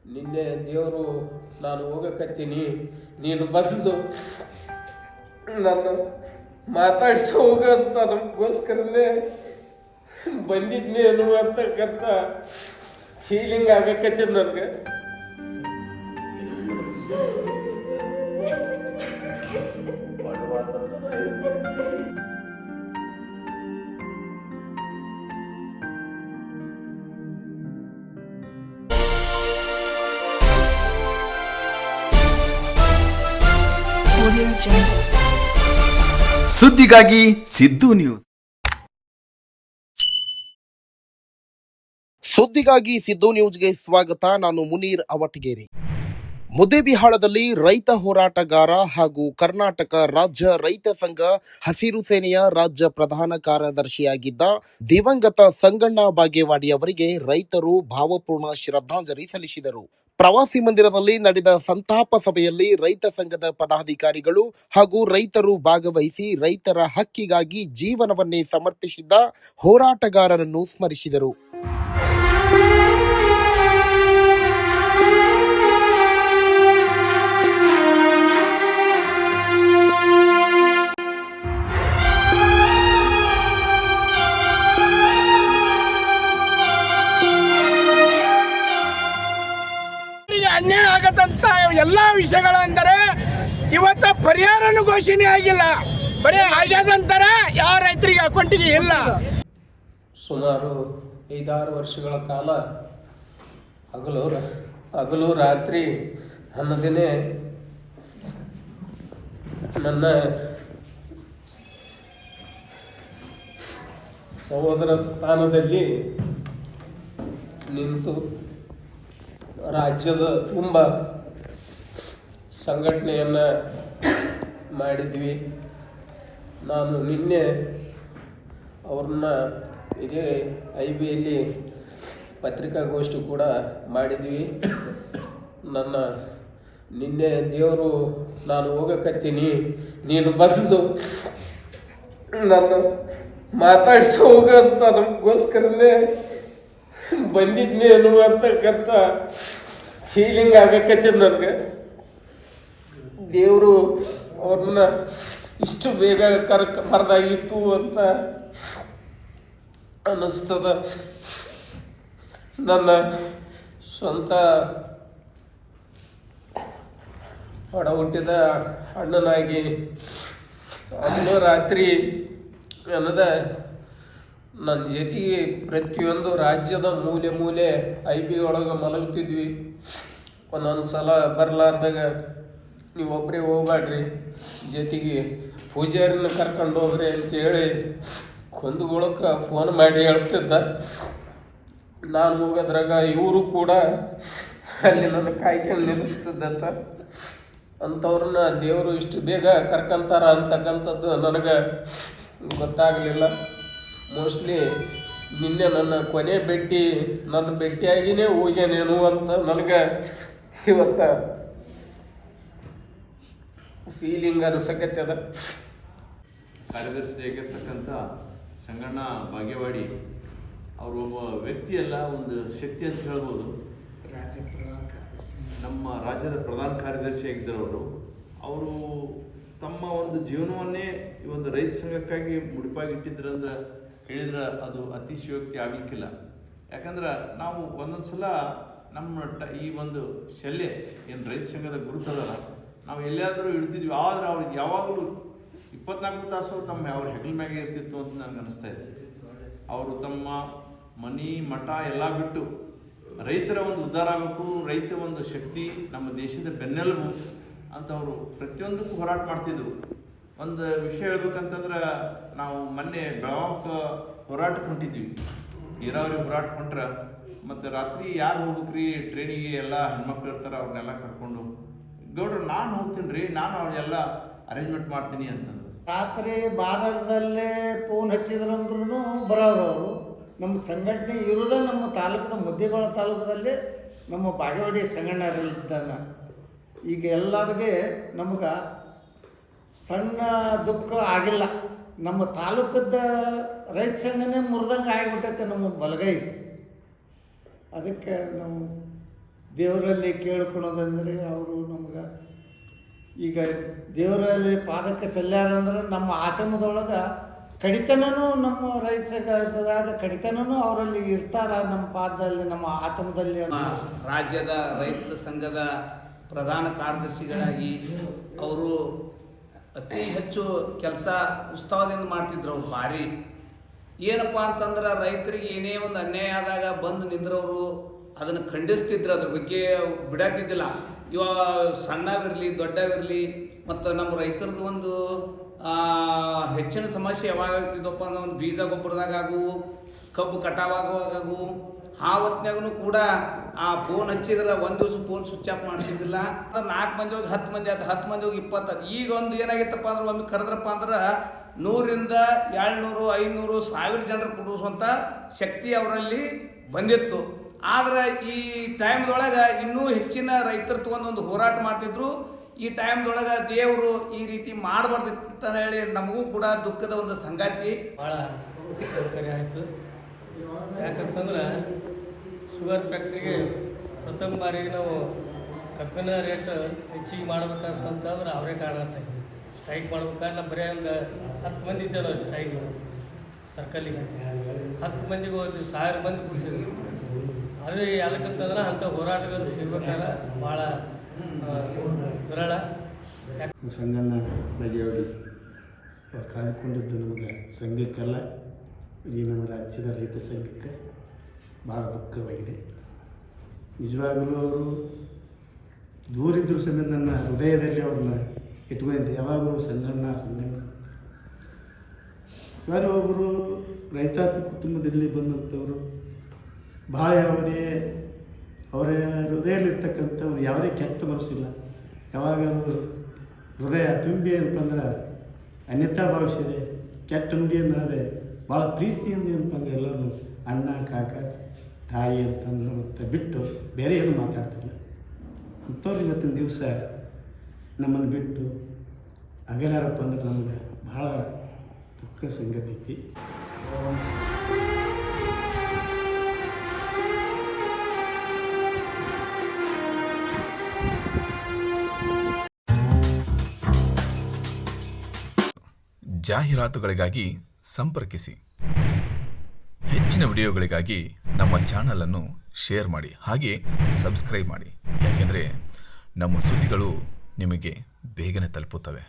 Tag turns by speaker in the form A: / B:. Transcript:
A: ನಿನ್ನೆ ದೇವರು ನಾನು ಹೋಗಕತ್ತೀನಿ, ನೀನು ಬಂದು ನಾನು ಮಾತಾಡಿಸಿ ಹೋಗಂತ ನಮಗೋಸ್ಕರನೇ ಬಂದಿದ್ನಿ ಅನ್ನುವಂತಕ್ಕಂಥ ಫೀಲಿಂಗ್ ಆಗಕತ್ತಿದ್ ನನಗೆ.
B: ಸುದ್ದಿಗಾಗಿ ಸಿದ್ದು ನ್ಯೂಸ್.
C: ಸುದ್ದಿಗಾಗಿ ಸಿದ್ದು ನ್ಯೂಸ್ಗೆ ಸ್ವಾಗತ. ನಾನು ಮುನೀರ್ ಅವಟಗೇರಿ. ಮುದ್ದೇಬಿಹಾಳದಲ್ಲಿ ರೈತ ಹೋರಾಟಗಾರ ಹಾಗೂ ಕರ್ನಾಟಕ ರಾಜ್ಯ ರೈತ ಸಂಘ ಹಸಿರು ಸೇನೆಯ ರಾಜ್ಯ ಪ್ರಧಾನ ಕಾರ್ಯದರ್ಶಿಯಾಗಿದ್ದ ದಿವಂಗತ ಸಂಗಣ್ಣ ಬಾಗೇವಾಡಿ ಅವರಿಗೆ ರೈತರು ಭಾವಪೂರ್ಣ ಶ್ರದ್ಧಾಂಜಲಿ ಸಲ್ಲಿಸಿದರು. ಪ್ರವಾಸಿ ಮಂದಿರದಲ್ಲಿ ನಡೆದ ಸಂತಾಪ ಸಭೆಯಲ್ಲಿ ರೈತ ಸಂಘದ ಪದಾಧಿಕಾರಿಗಳು ಹಾಗೂ ರೈತರು ಭಾಗವಹಿಸಿ ರೈತರ ಹಕ್ಕಿಗಾಗಿ ಜೀವನವನ್ನೇ ಸಮರ್ಪಿಸಿದ್ದ ಹೋರಾಟಗಾರರನ್ನು ಸ್ಮರಿಸಿದರು.
D: ಅನ್ಯಾಯ ಆಗತ್ತಂತ ಎಲ್ಲಾ ವಿಷಯಗಳೆಂದರೆ ಇವತ್ತ ಪರಿಹಾರನೂ ಘೋಷಣೆ ಆಗಿಲ್ಲ, ಬರೀ ಆಗ್ಯದಂತಾರೆ, ಯಾವ ರೈತರಿಗೆ ಅಕೌಂಟಿಗೆ ಇಲ್ಲ.
A: ಸುಮಾರು 5-6 ವರ್ಷಗಳ ಕಾಲ ಹಗಲು ರಾತ್ರಿ ಅನ್ನದೇ ನನ್ನ ಸಹೋದರ ಸ್ಥಾನದಲ್ಲಿ ನಿಂತು ರಾಜ್ಯದ ತುಂಬ ಸಂಘಟನೆಯನ್ನು ಮಾಡಿದ್ವಿ. ನಾನು ನಿನ್ನೆ ಅವ್ರನ್ನ ಇದೇ IBಯಲ್ಲಿ ಪತ್ರಿಕಾಗೋಷ್ಠಿ ಕೂಡ ಮಾಡಿದ್ವಿ. ನನ್ನ ನಿನ್ನೆ ದೇವರು ನಾನು ಹೋಗಕತ್ತೀನಿ, ನೀನು ಬಂದು ನಾನು ಮಾತಾಡಿಸಿ ಹೋಗಂತ ನಮಗೋಸ್ಕರನೇ ಬಂದಿದ್ನಿ ಅನ್ನುವಂತಕ್ಕಂಥ ಫೀಲಿಂಗ್ ಆಗಕತ್ತಿದ್ ನನಗೆ. ದೇವರು ಅವ್ರನ್ನ ಇಷ್ಟು ಬೇಗ ಕರ್ಕಬಾರ್ದಾಗಿತ್ತು ಅಂತ ಅನ್ನಿಸ್ತದ. ನನ್ನ ಸ್ವಂತ ಒಡ ಹುಟ್ಟಿದ ಅಣ್ಣನಾಗಿ ಹಗಲು ರಾತ್ರಿ ಅನ್ನದ ನನ್ನ ಜೊತೆಗೆ ಪ್ರತಿಯೊಂದು ರಾಜ್ಯದ ಮೂಲೆ IB ಒಳಗೆ ಮಲಗ್ತಿದ್ವಿ. ಒಂದೊಂದು ಸಲ ಬರಲಾರ್ದಾಗ ನೀವೊಬ್ಬರೇ ಹೋಗ್ಬೇಡ್ರಿ, ಜೊತೆಗೆ ಪೂಜಾರಿನ ಕರ್ಕೊಂಡು ಹೋಗ್ರಿ ಅಂತೇಳಿ ಕುಂದಗೊಳಕ್ಕೆ ಫೋನ್ ಮಾಡಿ ಹೇಳ್ತಿದ್ದ. ನಾನು ಹೋಗೋದ್ರಾಗ ಇವರು ಕೂಡ ಅಲ್ಲಿ ನನ್ನ ಕಾಯ್ಕೊಂಡು ನಿಲ್ಲಿಸ್ತಿದ್ದಂತ. ಅಂಥವ್ರನ್ನ ದೇವರು ಇಷ್ಟು ಬೇಗ ಕರ್ಕೊಂತಾರ ಅಂತಕ್ಕಂಥದ್ದು ನನಗೆ ಗೊತ್ತಾಗಲಿಲ್ಲ. ಮೋಸ್ಟ್ಲಿ ನಿನ್ನೆ ನನ್ನ ಕೊನೆ ನನ್ನ ಭೇಟಿಯಾಗಿನೇ ಹೋಗ್ಯಾನೇನು ಅಂತ ನನಗೆ ಇವತ್ತ ಫೀಲಿಂಗ್ ಅನಿಸಕತ್ತದ.
E: ಕಾರ್ಯದರ್ಶಿಯಾಗಿರ್ತಕ್ಕಂಥ ಸಂಗಣ್ಣ ಬಾಗೇವಾಡಿ ಅವರು ಒಬ್ಬ ವ್ಯಕ್ತಿಯಲ್ಲ, ಒಂದು ಶಕ್ತಿ ಅಂತ ಹೇಳ್ಬೋದು. ನಮ್ಮ ರಾಜ್ಯದ ಪ್ರಧಾನ ಕಾರ್ಯದರ್ಶಿಯಾಗಿದ್ದರು. ಅವರು ತಮ್ಮ ಒಂದು ಜೀವನವನ್ನೇ ಈ ಒಂದು ರೈತ ಸಂಘಕ್ಕಾಗಿ ಮುಡಿಪಾಗಿಟ್ಟಿದ್ರಂದ್ರೆ ಹೇಳಿದ್ರೆ ಅದು ಅತಿಶಯೋಕ್ತಿ ಆಗಲಿಕ್ಕಿಲ್ಲ. ಯಾಕಂದ್ರೆ ನಾವು ಒಂದೊಂದು ಸಲ ನಮ್ಮ ಈ ಒಂದು ಶಲ್ಯ ಏನು ರೈತ ಸಂಘದ ಗುರುತದಲ್ಲ, ನಾವು ಎಲ್ಲಿಯಾದರೂ ಇಡ್ತಿದ್ವಿ. ಆದರೆ ಅವ್ರಿಗೆ ಯಾವಾಗಲೂ 24 ತಾಸು ಅವ್ರ ಹೆಗಲ ಮ್ಯಾಗೆ ಇರ್ತಿತ್ತು ಅಂತ ನನಗೆ ಅನಿಸ್ತಾ ಇದೆ. ಅವರು ತಮ್ಮ ಮನಿ ಮಠ ಎಲ್ಲ ಬಿಟ್ಟು ರೈತರ ಒಂದು ಉದ್ಧಾರ ಆಗಬೇಕು, ರೈತ ಒಂದು ಶಕ್ತಿ, ನಮ್ಮ ದೇಶದ ಬೆನ್ನೆಲುಬು ಅಂತವರು ಪ್ರತಿಯೊಂದಕ್ಕೂ ಹೋರಾಟ ಮಾಡ್ತಿದ್ರು. ಒಂದು ವಿಷಯ ಹೇಳ್ಬೇಕಂತಂದ್ರೆ, ನಾವು ಮೊನ್ನೆ ಬೆಳಗಾವಕ್ಕೆ ಹೋರಾಟಕ್ಕೆ ಹೊಂಟಿದ್ವಿ. ನೀರಾವರಿ ಹೋರಾಟ ಹೊಂಟ್ರೆ ಮತ್ತು ರಾತ್ರಿ ಯಾರು ಹೋಗ್ಬೇಕ್ರಿ ಟ್ರೈನಿಗೆ, ಎಲ್ಲ ಹೆಣ್ಮಕ್ಳು ಇರ್ತಾರೆ, ಅವ್ರನ್ನೆಲ್ಲ ಕರ್ಕೊಂಡು ಗೌಡ್ರು ನಾನು ಹೋಗ್ತೀನಿ ರೀ, ನಾನು ಅವ್ರೆಲ್ಲ ಅರೇಂಜ್ಮೆಂಟ್ ಮಾಡ್ತೀನಿ ಅಂತಂದು
F: ರಾತ್ರಿ ಬಾರದಲ್ಲೇ ಫೋನ್ ಹಚ್ಚಿದ್ರಂದ್ರೂ ಬರೋರು. ಅವರು ನಮ್ಮ ಸಂಘಟನೆ ಇರೋದೇ ನಮ್ಮ ತಾಲೂಕದ ಮುದ್ದೇಬಿಹಾಳ ತಾಲೂಕದಲ್ಲಿ ನಮ್ಮ ಬಾಗೇವಾಡಿ ಸಂಗಣ್ಣರಿದ್ದಾನೆ. ಈಗ ಎಲ್ಲರಿಗೆ ನಮ್ಗೆ ಸಣ್ಣ ದುಃಖ ಆಗಿಲ್ಲ. ನಮ್ಮ ತಾಲೂಕದ ರೈತ ಸಂಘನೇ ಮುರಿದಂಗೆ ಆಗಿಬಿಟ್ಟೈತೆ ನಮ್ಮ ಬಲಗೈ. ಅದಕ್ಕೆ ನಾವು ದೇವರಲ್ಲಿ ಕೇಳ್ಕೊಳೋದಂದರೆ ಅವರು ನಮ್ಗೆ ಈಗ ದೇವರಲ್ಲಿ ಪಾದಕ್ಕೆ ಸಲ್ಲಾರಂದ್ರೆ ನಮ್ಮ ಆತಮದೊಳಗೆ ಕಡಿತನೂ ನಮ್ಮ ರೈತ ಸಂಘದಾಗ ಕಡಿತನೂ ಅವರಲ್ಲಿ ಇರ್ತಾರ, ನಮ್ಮ ಪಾದದಲ್ಲಿ ನಮ್ಮ ಆತಮದಲ್ಲಿ.
G: ರಾಜ್ಯದ ರೈತ ಸಂಘದ ಪ್ರಧಾನ ಕಾರ್ಯದರ್ಶಿಗಳಾಗಿ ಅವರು ಅತಿ ಹೆಚ್ಚು ಕೆಲಸ ಉತ್ಸಾಹದಿಂದ ಮಾಡ್ತಿದ್ರು. ಅವ್ರು ಭಾರಿ ಏನಪ್ಪ ಅಂತಂದ್ರೆ ರೈತರಿಗೆ ಏನೇ ಒಂದು ಅನ್ಯಾಯ ಆದಾಗ ಬಂದು ನಿಂದ್ರವರು ಅದನ್ನು ಖಂಡಿಸ್ತಿದ್ರು, ಅದ್ರ ಬಗ್ಗೆ ಬಿಡಾಕಿದ್ದಿಲ್ಲ. ಇವಾಗ ಸಣ್ಣವಿರಲಿ ದೊಡ್ಡವಿರಲಿ, ಮತ್ತು ನಮ್ಮ ರೈತರದ್ದು ಒಂದು ಹೆಚ್ಚಿನ ಸಮಸ್ಯೆ ಯಾವಾಗ ಆಗ್ತಿದ್ದಪ್ಪ ಅಂದ್ರೆ ಒಂದು ಬೀಜ ಗೊಬ್ಬರದಾಗು, ಕಬ್ಬು ಕಟಾವಾಗುವಾಗು, ಆ ಹೊತ್ನಾಗೂ ಕೂಡ ಆ ಫೋನ್ ಹಚ್ಚಿದ್ರೆ ಒಂದು ದಿವಸ ಫೋನ್ ಸ್ವಿಚ್ ಆಫ್ ಮಾಡ್ತಿದ್ದಿಲ್ಲ. 4 ಮಂದಿ ಹೋಗಿ 10 ಮಂದಿ ಆಯ್ತು, 10 ಮಂದಿ ಹೋಗಿ 20. ಈಗ ಒಂದು ಏನಾಗಿತ್ತಪ್ಪ ಅಂದ್ರೆ ಒಮ್ಮೆ ಕರೆದ್ರಪ್ಪ ಅಂದ್ರೆ 100ರಿಂದ 200, 500, 1000 ಜನರು ಕೊಡುವಂಥ ಶಕ್ತಿ ಅವರಲ್ಲಿ ಬಂದಿತ್ತು. ಆದ್ರೆ ಈ ಟೈಮ್ದೊಳಗೆ ಇನ್ನೂ ಹೆಚ್ಚಿನ ರೈತರು ತಗೊಂಡು ಹೋರಾಟ ಮಾಡ್ತಿದ್ರು. ಈ ಟೈಮ್ದೊಳಗೆ ದೇವರು ಈ ರೀತಿ ಮಾಡಬಾರ್ದಿತ್ತು ಅಂತ ಹೇಳಿ ನಮಗೂ ಕೂಡ ದುಃಖದ ಒಂದು ಸಂಗಾತಿ.
H: ಭಾಳ ಸೌಕರ್ಯ ಆಯಿತು. ಯಾಕಂತಂದ್ರೆ ಶುಗರ್ ಫ್ಯಾಕ್ಟ್ರಿಗೆ ಪ್ರಥಮ ಬಾರಿಗೆ ನಾವು ಕಬ್ಬಿನ ರೇಟ್ ಹೆಚ್ಚಿಗೆ ಮಾಡ್ಬೇಕಂತಂದ್ರೆ ಅವರೇ ಕಾರಣ ಆಗ್ತಾಯಿದ್ವಿ. ಸ್ಟ್ರೈಕ್ ಮಾಡ್ಬೇಕಾದ್ರೆ ನಾವು ಬರೀ ಒಂದು 10 ಮಂದಿ ಇದ್ದೇವೆ ನಾವು ಸ್ಟ್ರೈಕ್ ಸರ್ಕಲ್ಲಿಗೆ. 10 ಮಂದಿಗೆ ಹೋಗಿ 1000 ಮಂದಿ ಕೂರಿಸಿದ್ವಿ. ಅದೇ ಯಾಕಂತಂದ್ರೆ ಅಂಥ ಹೋರಾಟಗಳು ಸಿಗ್ಬೇಕಾದ್ರೆ ಭಾಳ ವಿರಳ.
I: ಸಂಗಣ್ಣ ಬಗೆಹೊಡಿ ಅವ್ರು ಕಳೆದುಕೊಂಡಿದ್ದು ನಮಗೆ ಸಂಘಕ್ಕೆಲ್ಲ ಈ ನಮ್ಮ ರಾಜ್ಯದ ರೈತ ಸಂಘಕ್ಕೆ ಭಾಳ ದುಃಖವಾಗಿದೆ. ನಿಜವಾಗಲೂ ಅವರು ದೂರಿದ್ದರೂ ಸಮೇತ ನನ್ನ ಹೃದಯದಲ್ಲಿ ಅವ್ರನ್ನ ಇಟ್ಕೊಂಡಿದ್ದೆ. ಯಾವಾಗಲೂ ಸಂಗಣ್ಣ. ಯಾರು ಒಬ್ಬರು ರೈತಾಪಿ ಕುಟುಂಬದಲ್ಲಿ ಬಂದಂಥವರು ಭಾಳ ಯಾವುದೇ ಅವರ ಹೃದಯದಲ್ಲಿರ್ತಕ್ಕಂಥ ಯಾವುದೇ ಕೆಟ್ಟ ಮನಸ್ಸಿಲ್ಲ. ಯಾವಾಗಲೂ ಹೃದಯ ತುಂಬಿ ಏನಪ್ಪ ಅಂದ್ರೆ ಅನ್ಯತಾ ಭಾವಿಸಿದೆ. ಕೆಟ್ಟ ನುಡಿಯನ್ನಾದರೆ ಭಾಳ ಪ್ರೀತಿಯಿಂದ ಏನಪ್ಪ ಅಂದ್ರೆ ಎಲ್ಲರೂ ಅಣ್ಣ ಕಾಕ ತಾಯಿ ಅಂತಂದು ಮತ್ತು ಬಿಟ್ಟು ಬೇರೆ ಏನು ಮಾತಾಡ್ತಿಲ್ಲ. ಅಂಥವ್ರು ಇವತ್ತಿನ ದಿವಸ ನಮ್ಮನ್ನು ಬಿಟ್ಟು ಅಗಲಾರಪ್ಪ ಅಂದ್ರೆ ನಮಗೆ ಭಾಳ ದುಃಖ ಸಂಗತಿ ಐತಿ.
B: ಜಾಹೀರಾತುಗಳಿಗಾಗಿ ಸಂಪರ್ಕಿಸಿ. ಹೆಚ್ಚಿನ ವಿಡಿಯೋಗಳಿಗಾಗಿ ನಮ್ಮ ಚಾನಲನ್ನು ಶೇರ್ ಮಾಡಿ, ಹಾಗೆ ಸಬ್ಸ್ಕ್ರೈಬ್ ಮಾಡಿ. ಯಾಕೆಂದರೆ ನಮ್ಮ ಸುದ್ದಿಗಳು ನಿಮಗೆ ಬೇಗನೆ ತಲುಪುತ್ತವೆ.